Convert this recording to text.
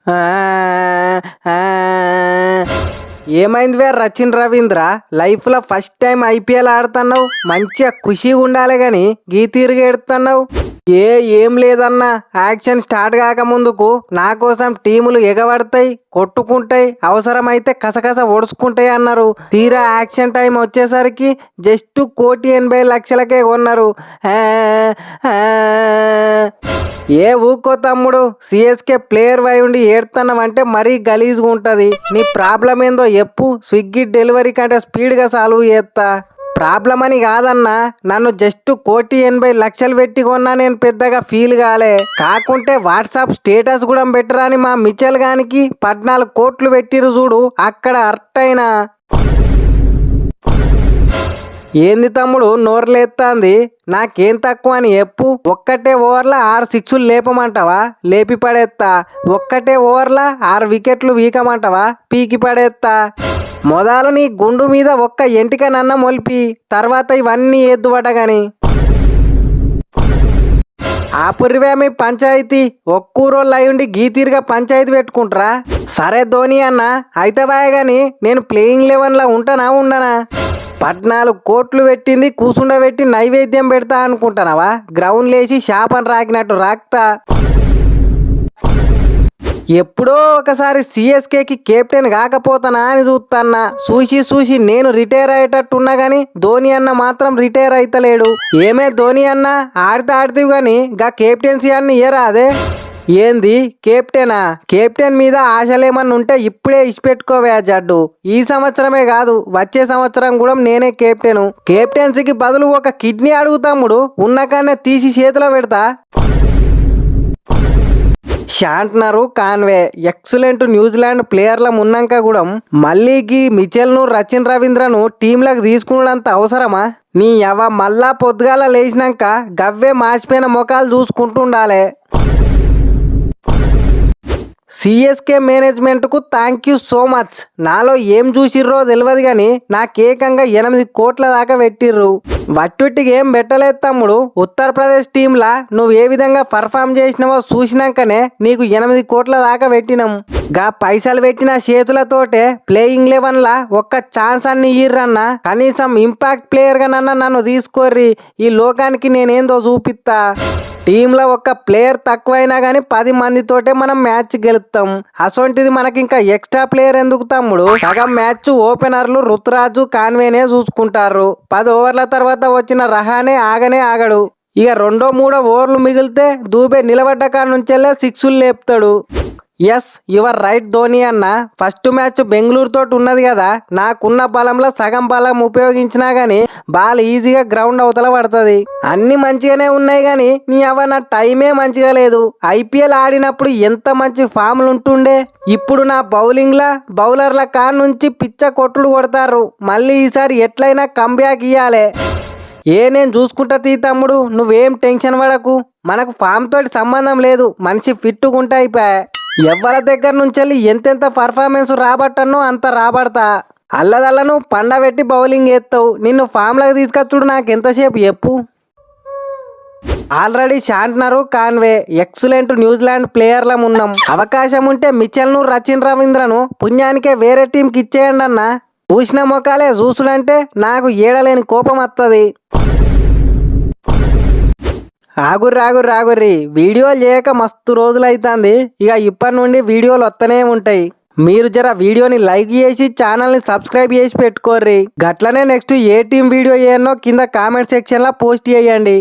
ఆ, ఆ. ఏమైంది రచిన్ రవీంద్ర? లైఫ్లో ఫస్ట్ టైం ఐపీఎల్ ఆడుతున్నావు, మంచిగా ఖుషిగా ఉండాలి గాని గీ తీరుగా ఎడుతున్నావు. ఏం లేదన్నా, యాక్షన్ స్టార్ట్ కాక ముందుకు నా కోసం టీములు ఎగబడతాయి, కొట్టుకుంటాయి, అవసరమైతే కసకస ఒడుచుకుంటాయి అన్నారు. తీరా యాక్షన్ టైం వచ్చేసరికి జస్ట్ 1,80,00,000కే కొన్నారు. ఆ, ఆ. ఏ ఊకో తమ్ముడు, సిఎస్కే ప్లేయర్ వై ఉండి ఏడుతున్నావంటే మరీ గలీజ్గా ఉంటుంది. నీ ప్రాబ్లం ఏందో చెప్పు, స్విగ్గీ డెలివరీ కంటే స్పీడ్గా సాల్వ్ చేస్తా. ప్రాబ్లం అని కాదన్నా, నన్ను జస్ట్ 1,80,00,000 పెట్టి కొన్నా, నేను పెద్దగా ఫీల్ కాలే. కాకుంటే వాట్సాప్ స్టేటస్ కూడా పెట్టరాని మా మిచెల్ గానికి 14 కోట్లు పెట్టిరు చూడు, అక్కడ అర్టైనా. ఏంది తమ్ముడు నోర్లేస్తాంది? నాకేం తక్కువ అని చెప్పు. ఒక్కటే ఓవర్లో 6 సిక్సులు లేపమంటావా? లేపి పడేస్తా. ఒక్కటే ఓవర్లో 6 వికెట్లు వీకమంటావా? పీకి పడేస్తా. మొదలు నీ గుండు మీద ఒక్క ఎంటిక నన్న మొలిపి, తర్వాత ఇవన్నీ ఎద్దుబడగాని. ఆపుర్రివే మీ పంచాయతీ. ఒక్కూరోళ్ళు అయ్యుండి గీతీరుగా పంచాయతీ పెట్టుకుంటారా? సరే ధోని అన్న, అయితే బాయ్ గాని నేను ప్లేయింగ్ 11లో ఉంటానా ఉండనా? 14 కోట్లు పెట్టింది కూసుండబెట్టి నైవేద్యం పెడతా అనుకుంటున్నావా? గ్రౌండ్ లేచి శాపం రాకినట్టు రాక్తా. ఎప్పుడో ఒకసారి సిఎస్కేకి కెప్టెన్ కాకపోతానా అని చూస్తాన్నా. చూసి నేను రిటైర్ అయ్యేటట్టున్నా గానీ ధోని అన్న మాత్రం రిటైర్ అయితలేడు. ఏమే ధోని అన్న, ఆడితే గానీ గా కెప్టెన్సీ అన్ని ఇయరాదే? ఏంది కెప్టెనా? కెప్టెన్ మీద ఆశలేమన్నా ఉంటే ఇప్పుడే ఇచ్చిపెట్టుకోవే ఆ జడ్డు. ఈ సంవత్సరమే కాదు, వచ్చే సంవత్సరం కూడా నేనే కెప్టెను. కెప్టెన్సీకి బదులు ఒక కిడ్నీ అడుగుతాముడు, ఉన్నకాన్నే తీసి చేతిలో పెడతా. షాంట్నరు, కాన్వే ఎక్సలెంట్ న్యూజిలాండ్ ప్లేయర్ల ఉన్నాక కూడా మళ్ళీ గీ మిచెల్ను, రచిన్ రవీంద్రను టీంలకు తీసుకున్నంత అవసరమా? నీ మళ్ళా పొద్దుగాల లేచినాక గవ్వే మాసిపోయిన ముఖాలు చూసుకుంటుండాలే. సిఎస్కే మేనేజ్మెంట్కు థ్యాంక్ యూ సో మచ్. నాలో ఏం చూసిర్రో తెలియదు కానీ నాకేకంగా 8 కోట్ల దాకా పెట్టిర్రు. వట్టుట్టికి ఏం పెట్టలేదు తమ్ముడు. ఉత్తరప్రదేశ్ టీంలా నువ్వు ఏ విధంగా పర్ఫామ్ చేసినావో చూసినాకనే నీకు 8 కోట్ల దాకా పెట్టినాం. గా పైసలు పెట్టిన చేతులతోటే ప్లేయింగ్ 11లా ఒక్క ఛాన్స్ అన్ని ఇయ్యరన్నా. కనీసం ఇంపాక్ట్ ప్లేయర్గా నన్ను తీసుకోర్రి, ఈ లోకానికి నేనేందో చూపిస్తా. టీంలో ఒక్క ప్లేయర్ తక్కువైనా కానీ 10 మందితోటే మనం మ్యాచ్ గెలుస్తాం. అసొంటిది మనకి ఇంకా ఎక్స్ట్రా ప్లేయర్ ఎందుకు తమ్ముడు? సగం మ్యాచ్ ఓపెనర్లు రుతురాజు, కాన్వేనే చూసుకుంటారు. 10 ఓవర్ల తర్వాత వచ్చిన రహానే ఆగడు. ఇక 2-3 ఓవర్లు మిగిలితే దూబే నిలబడ్డ కాడ నుంచెల్లే 6లు లేపుతాడు. ఎస్ యువర్ రైట్ ధోని అన్న. ఫస్ట్ మ్యాచ్ బెంగళూరు తోటి ఉన్నది కదా, నాకున్న బలంలో సగం బలం ఉపయోగించినా గానీ బాల్ ఈజీగా గ్రౌండ్ అవతల పడుతుంది. అన్ని మంచిగానే ఉన్నాయి కానీ నా టైమే మంచిగా లేదు. ఐపీఎల్ ఆడినప్పుడు ఎంత మంచి ఫామ్లు ఉంటుండే. ఇప్పుడు నా బౌలర్ల కాడ నుంచి పిచ్చ కొట్టుడు కొడతారు. మళ్ళీ ఈసారి ఎట్లయినా కంబ్యాక్ ఇయ్యాలే. నేను చూసుకుంటా తీ తమ్ముడు, నువ్వేం టెన్షన్ పడకు. మనకు ఫామ్ తోటి సంబంధం లేదు, మనిషి ఫిట్టుకుంటా అయిపోయా. ఎవరి దగ్గర నుంచి ఎంతెంత పర్ఫార్మెన్స్ రాబట్టనో అంత రాబడతా. అల్లదల్లను పండబెట్టి బౌలింగ్ వేస్తావు. నిన్ను ఫామ్లకు తీసుకొచ్చుడు నాకు ఎంతసేపు చెప్పు. ఆల్రెడీ షాంట్నరు, కాన్వే ఎక్సలెంట్ న్యూజిలాండ్ ప్లేయర్లం ఉన్నాం. అవకాశం ఉంటే మిచెల్ను, రచిన్ రవీంద్రను పుణ్యానికే వేరే టీంకి ఇచ్చేయండి అన్న. పూసిన మొక్కలే చూసుడంటే నాకు ఏడలేని కోపం వస్తుంది. ఆగుర్రి వీడియోలు చేయక మస్తు రోజులు అవుతుంది. ఇక ఇప్పటి నుండి వీడియోలు వస్తూనే ఉంటాయి. మీరు జర వీడియోని లైక్ చేసి ఛానల్ని సబ్స్క్రైబ్ చేసి పెట్టుకోర్రి. గట్లనే నెక్స్ట్ ఏ టీం వీడియో చేయనో కింద కామెంట్ సెక్షన్లో పోస్ట్ చేయండి.